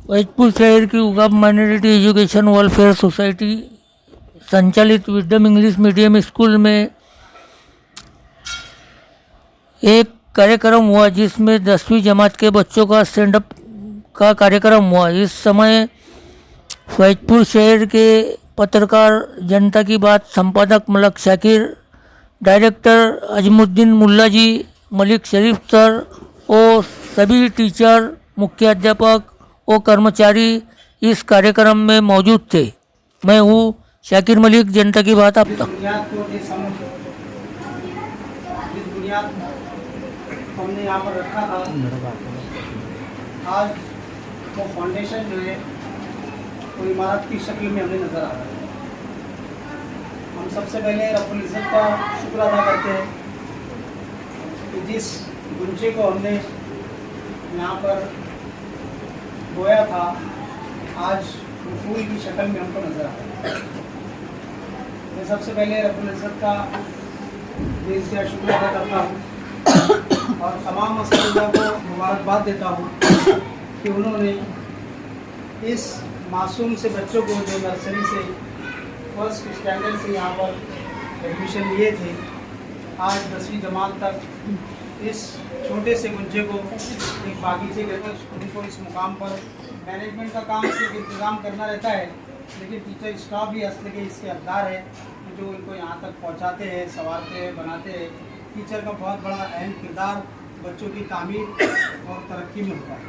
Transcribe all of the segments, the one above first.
वैजपुर शहर की उगाब minority education welfare society संचालित विजडम इंग्लिश मीडियम स्कूल में एक कार्यक्रम हुआ जिसमें 10वीं जमात के बच्चों का स्टैंड अप का कार्यक्रम हुआ। इस समय वैजपुर शहर के पत्रकार, जनता की बात संपादक मलक शाकिर, डायरेक्टर अजमुद्दीन मुल्ला जी, मलिक शरीफ सर और सभी टीचर, मुख्याध्यापक और कर्मचारी इस कार्यक्रम में मौजूद थे। मैं हूँ शाकिर मलिक, जनता की बात आप तक। हमने यहाँ पर रखा था, आज वो फाउंडेशन जो है वो इमारत की शक्ल में हमें नज़र आ रहा है। हम सबसे पहले रब्बुल इज़्ज़त का शुक्र अदा करते हैं कि जिस गुंजे को हमने यहाँ पर बोया था, आज वो फूल की शक्ल में हमको नज़र आ रहा है। मैं सबसे पहले रब्बुल इज़्ज़त का दिल से शुक्र अदा करता हूँ और तमाम अस्तिया को मुबारकबाद देता हूँ कि उन्होंने इस मासूम से बच्चों को जो नर्सरी से फर्स्ट स्टैंडर्ड से यहाँ पर एडमिशन लिए थे, आज 10वीं जमात तक इस छोटे से गुंजे को एक बागीचे के उनको इस मुकाम पर मैनेजमेंट का काम सिर्फ इंतज़ाम करना रहता है, लेकिन टीचर स्टाफ भी असल के इसके हकदार है जो इनको यहाँ तक पहुँचाते हैं, संवारते हैं, बनाते हैं। टीचर का बहुत बड़ा अहम किरदार बच्चों की तामीर और तरक्की में होता है।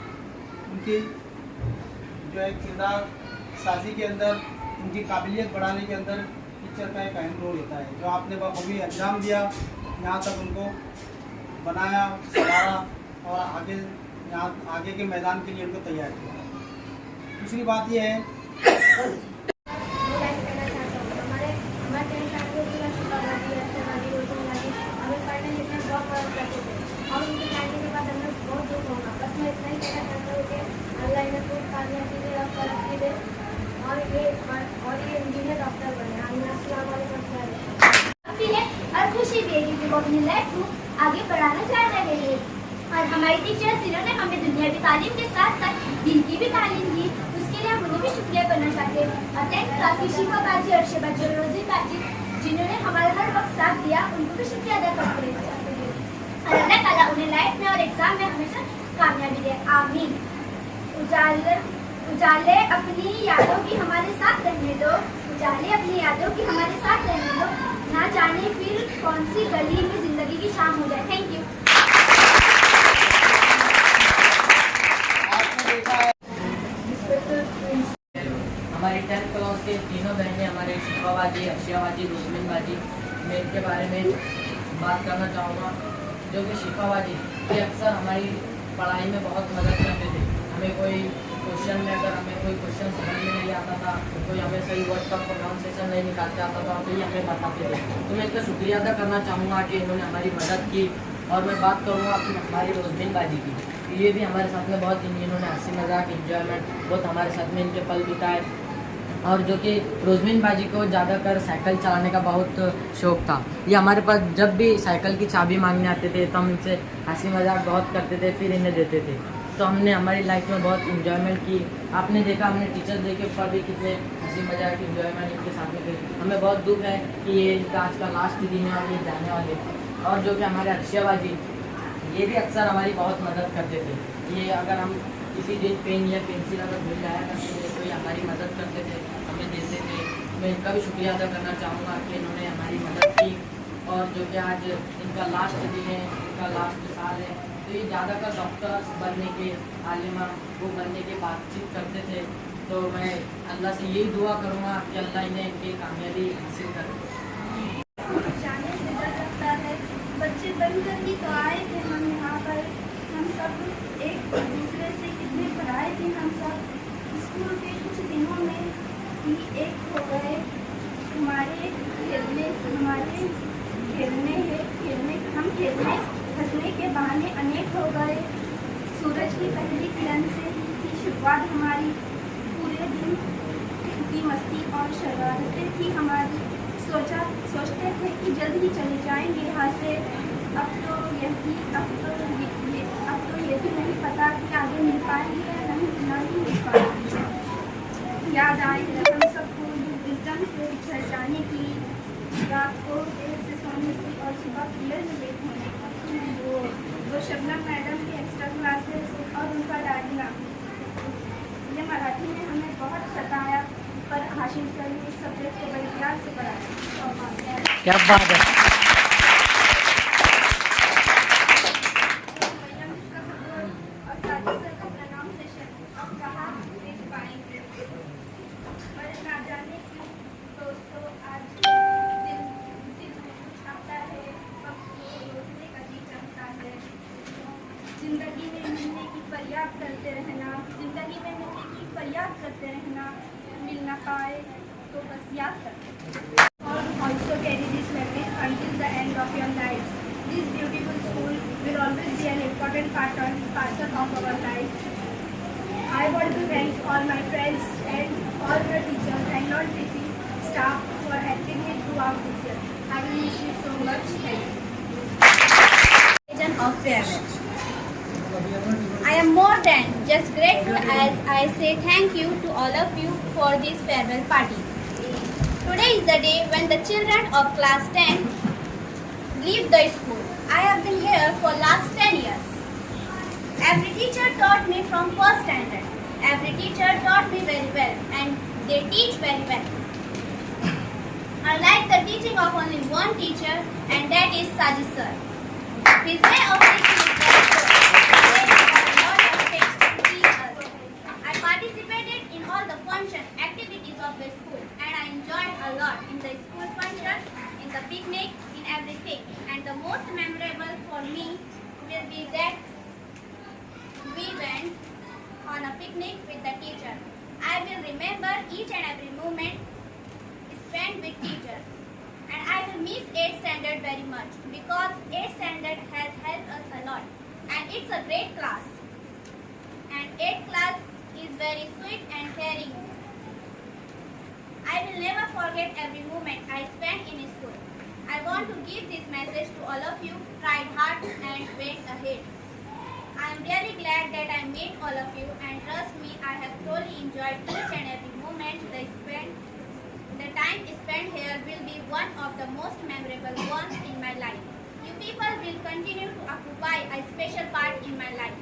उनकी जो है किरदार साजी के अंदर, उनकी काबिलियत बढ़ाने के अंदर टीचर का एक अहम रोल होता है। जो आपने बखूबी अंजाम दिया, यहाँ तक उनको बनाया, संवारा और आगे के मैदान के लिए उनको तैयार किया। दूसरी बात यह है और खुशी भी है क्योंकि वो अपनी लाइफ को आगे बढ़ाना चाह रहे हैं। और हमारी टीचर्स जिन्होंने हमें दुनियावी तालीम के साथ साथ दिन की भी तालीम दी, उसके लिए हम उन्हें भी शुक्रिया करना चाहते हैं। और 10th क्लास की शिफा बाजी और शेबाजी और रोजी बाजी जिन्होंने हमारा हर वक्त साथ दिया, उनको भी शुक्रिया अदा करते हैं। और अल्लाह ताला उन्हें लाइफ में और एग्जाम में हमेशा कामयाबी दे, आमीन। उजाले अपनी यादों की हमारे साथ रहने दो, उजाले अपनी यादों की हमारे साथ रहने दो, ना जाने फिर कौन सी गली में जिंदगी की शाम हो जाए। Thank you. हमारी 10th क्लास के तीनों बहनें, हमारे शिफा बाजी, अर्शिया बाजी, रोजमिन बाजी, मैं इनके बारे में बात करना चाहूँगा। जो कि शिफा बाजी ये अक्सर हमारी पढ़ाई में बहुत मदद करते थे। हमें कोई क्वेश्चन में अगर हमें कोई क्वेश्चन समझ में नहीं आता था, कोई हमें सही वर्ड का प्रोनाउंसिएशन नहीं निकालते आता था, तो ये हमें बताते थे। तो मैं इसका शुक्रिया अदा करना चाहूँगा कि इन्होंने हमारी मदद की। और मैं बात करूँगा अपनी हमारी रोजमिन बाजी की, ये भी हमारे साथ में बहुत इन्होंने हंसी मजाक इंजॉयमेंट बहुत हमारे साथ में इनके पल बिताए। और जो कि रोजमिन बाजी को ज़्यादातर साइकिल चलाने का बहुत शौक़ था। ये हमारे पास जब भी साइकिल की चाबी मांगने आते थे तो हम इनसे हंसी मजाक बहुत करते थे, फिर इन्हें देते थे। तो हमने हमारी लाइफ में बहुत इंजॉयमेंट की। आपने देखा हमने टीचर्स डे के ऊपर भी कितने हंसी मजाक इंजॉयमेंट इनके साथ में थे। हमें बहुत दुख है कि ये इनका आज का लास्ट दिन है और ये जाने वाले। और जो कि हमारे अक्षय बाजी, ये भी अक्सर हमारी बहुत मदद करते थे। ये अगर हम किसी दिन पेन या पेंसिल अगर भूल जाया करते थे तो ये हमारी मदद करते थे, हमें देते थे। मैं इनका भी शुक्रिया अदा करना चाहूँगा कि इन्होंने हमारी मदद की। और जो कि आज इनका लास्ट दिन है, इनका लास्ट साल है, तो ये ज़्यादातर डॉक्टर्स बनने के, आलिमा वो बनने के बातचीत करते थे। तो मैं अल्लाह से यही दुआ करूँगा कि अल्लाह इन्हें इनकी कामयाबी हासिल करे। बच्चे बनकर ही तो आए थे हम यहाँ पर। हम सब एक दूसरे से कितने पढ़ाए थे। हम सब स्कूल के कुछ दिनों में ही एक हो गए। हमारे खेलने हंसने के बहाने अनेक हो गए। सूरज की पहली किरण से की शुरुआत हमारी। पूरे दिन की मस्ती और शरारतें थी हमारी। सोचते थे कि जल्द ही चले जाएंगे यहाँ से। अब तो ये भी नहीं पता बहुत रिलेट होने वो शबनम मैडम की एक्स्ट्रा क्लासेस और उनका डांटना, ये मराठी में हमें बहुत सताया, पर हाशिम सर ने इस सब्जेक्ट को बड़े प्यार से पढ़ाया। क्या बात है। और साजिद सर का प्रोनाउंसिएशन अब कहाँ देख पाएंगे, पर ना जाने क्यों दोस्तों आज दिल में कुछ आता है, वक्त को रोकने का जी चाहता है। जिंदगी में मिलने की फरियाद करते रहना, जिंदगी में मिलने की फरियाद करते रहना, मिल ना पाए तो बस याद करते। और also carry these memories until the end of your life. This beautiful school will always be an important parcel of our life. I want to thank all my friends and all the teachers and non-teaching staff for helping me throughout this year. I will miss you so much. Thank you. Occasion of farewell. I am more than just grateful as I say thank you to all of you for this farewell party. Today is the day when the children of class 10 leave the school. I have been here for last 10 years. Every teacher taught me from first standard. Every teacher taught me very well and they teach very well. I like the teaching of only one teacher and that is Sajid sir. His way of teaching is very good. He has a lot of things to teach us. I participated in all the function activities of the school and I enjoyed a lot in the school function, in the picnic, in everything. And the most memorable for me will be that we went on a picnic with the teacher. I will remember each and every moment spent with teachers. And I will miss 8th standard very much because 8th standard has helped us a lot. And it's a great class. And 8th class is very sweet and caring. I will never forget every moment I spent in school. I want to give this message to all of you. Try hard and went ahead. I am really glad that I met all of you and trust me, I have truly enjoyed each and every moment the time spent here will be one of the most memorable ones in my life. You people will continue to occupy a special part in my life.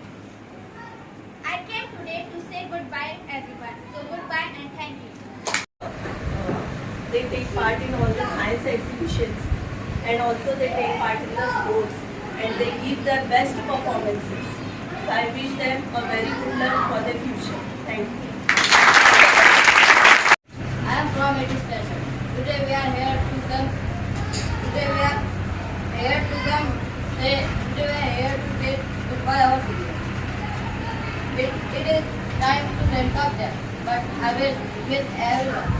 I came today to say goodbye everyone. So goodbye and thank you. They take part in all the science exhibitions and also they take part in the sports and they give their best performances. So I wish them a very good luck for their future. Thank you. I am from 8th station. Today we are here to say goodbye our seniors. It is time to send up them, but I will miss everyone.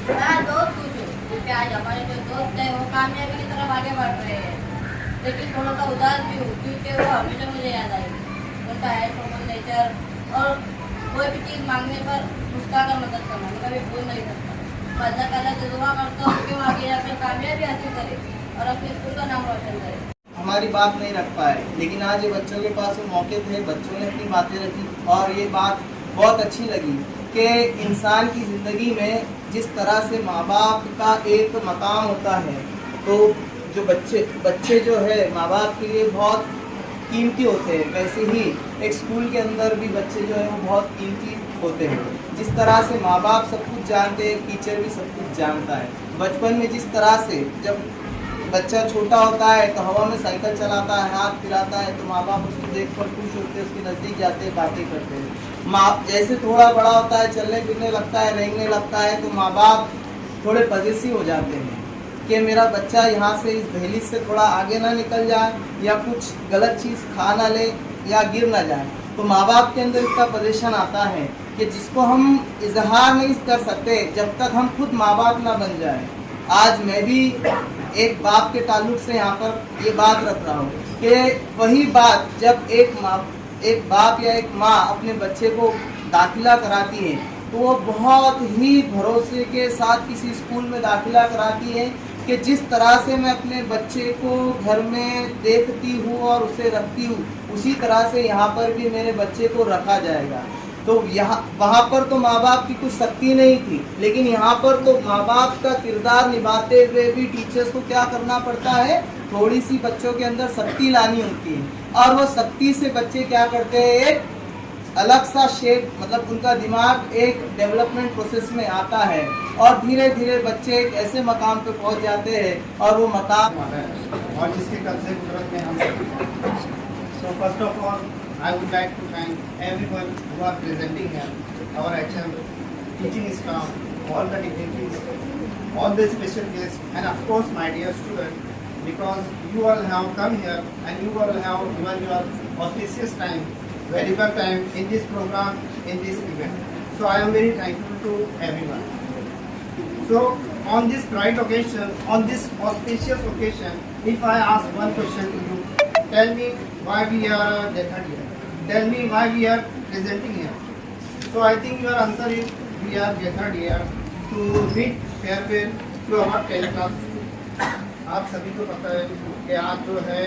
मैं दोस्त खुश हूँ क्योंकि आज हमारे जो दोस्त हैं वो कामयाबी की तरफ आगे बढ़ रहे हैं, लेकिन थोड़ा सा उदास भी हूँ क्योंकि वो हमेशा मुझे याद आएगी। उनका है ह्यूमन नेचर और कोई भी चीज़ मांगने पर मुस्कुराकर मदद करना मैं कभी भूल नहीं सकता। मैं अल्लाह ताला से दुआ करता हूँ कि वो आगे जाकर कामयाबी हासिल करे और अपने स्कूल का नाम रोशन करे। हमारी बात नहीं रख पाए, लेकिन आज ये बच्चों के पास वो मौके थे, बच्चों ने अपनी बातें रखी और ये बात बहुत अच्छी लगी कि इंसान की ज़िंदगी में जिस तरह से माँ बाप का एक मकाम होता है, तो जो बच्चे जो है माँ बाप के लिए बहुत कीमती होते हैं, वैसे ही एक स्कूल के अंदर भी बच्चे जो है वो बहुत कीमती होते हैं। जिस तरह से माँ बाप सब कुछ जानते हैं, टीचर भी सब कुछ जानता है। बचपन में जिस तरह से जब बच्चा छोटा होता है तो हवा में साइकिल चलाता है, हाथ फिराता है, तो माँ बाप उसको देख कर खुश होते हैं, उसके नज़दीक जाते हैं, बातें करते हैं। माँ जैसे थोड़ा बड़ा होता है, चलने फिरने लगता है, रेंगने लगता है, तो माँ बाप थोड़े पजेसिव हो जाते हैं कि मेरा बच्चा यहाँ से इस दहलीज से थोड़ा आगे ना निकल जाए या कुछ गलत चीज़ खा ना ले या गिर ना जाए। तो माँ बाप के अंदर इतना परेशान आता है कि जिसको हम इजहार नहीं कर सकते जब तक हम खुद माँ बाप ना बन जाए। आज मैं भी एक बाप के ताल्लुक से यहाँ पर ये बात रख रहा हूँ कि वही बात जब एक बाप या एक माँ अपने बच्चे को दाखिला कराती है तो वो बहुत ही भरोसे के साथ किसी स्कूल में दाखिला कराती है कि जिस तरह से मैं अपने बच्चे को घर में देखती हूँ और उसे रखती हूँ, उसी तरह से यहाँ पर भी मेरे बच्चे को रखा जाएगा। तो यहाँ वहाँ पर तो माँ बाप की कुछ शक्ति नहीं थी, लेकिन यहाँ पर तो माँ बाप का किरदार निभाते हुए भी टीचर्स को क्या करना पड़ता है, थोड़ी सी बच्चों के अंदर शक्ति लानी होती है और वो शक्ति से बच्चे क्या करते हैं, एक अलग सा शेप, मतलब उनका दिमाग एक डेवलपमेंट प्रोसेस में आता है और धीरे धीरे बच्चे एक ऐसे मकाम पे पहुंच जाते हैं और वो मकाम और जिसके कल से कुदरत में हम so first of all I would like to thank everyone who are presenting here, our HM, teaching staff, all the dignitaries, all the special guests, and of course my dear students, because you all have come here and you all have given your auspicious time, valuable time in this program, in this event. So I am very thankful to everyone. So on this bright occasion, on this auspicious occasion, if I ask one question to you, tell me why we are gathered here. Tell me why we are presenting here. So I think your answer is we are gathered here to bid farewell to our 10th class. आप सभी को पता है कि आज जो है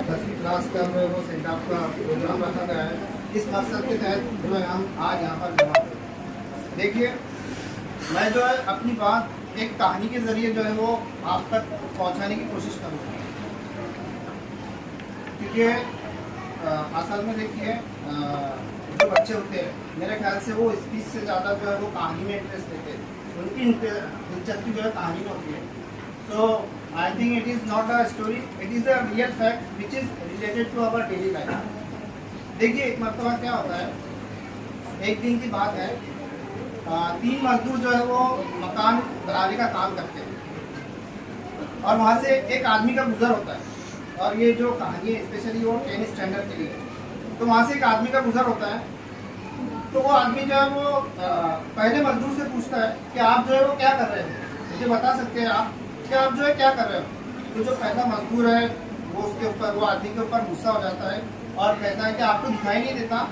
10वीं क्लास का वो सेंट ऑफ का प्रोग्राम रखा गया है। इस मकसद के तहत जो है हम आज यहाँ पर जमा हुए। देखिए, मैं जो है अपनी बात एक कहानी के जरिए जो है वो आप तक पहुँचाने की कोशिश करूँगा, क्योंकि असल में देखिए जो बच्चे होते हैं मेरे ख्याल से वो स्पीच से ज़्यादा जो है वो कहानी में इंटरेस्ट लेते हैं, उनकी दिलचस्पी जो है कहानी में होती है। So I think it is not a story, it is a real fact which is related to our daily life. देखिए, एक मरतबा क्या होता है, एक दिन की बात है, 3 मजदूर जो है वो मकान बनाने का काम करते हैं और वहाँ से एक आदमी का गुजर होता है। और ये जो कहानी है स्पेशली वो 10th स्टैंडर्ड के लिए, तो वहाँ से एक आदमी का गुजर होता है। तो वो आदमी जो है वो पहले मजदूर से पूछता है कि आप जो है वो क्या कर रहे हैं, मुझे बता सकते हैं आप कि आप जो है क्या कर रहे हो। तो जो पहला मजदूर है वो उसके ऊपर, वो आदमी के ऊपर गुस्सा हो जाता है और कहता है कि आपको दिखाई नहीं देता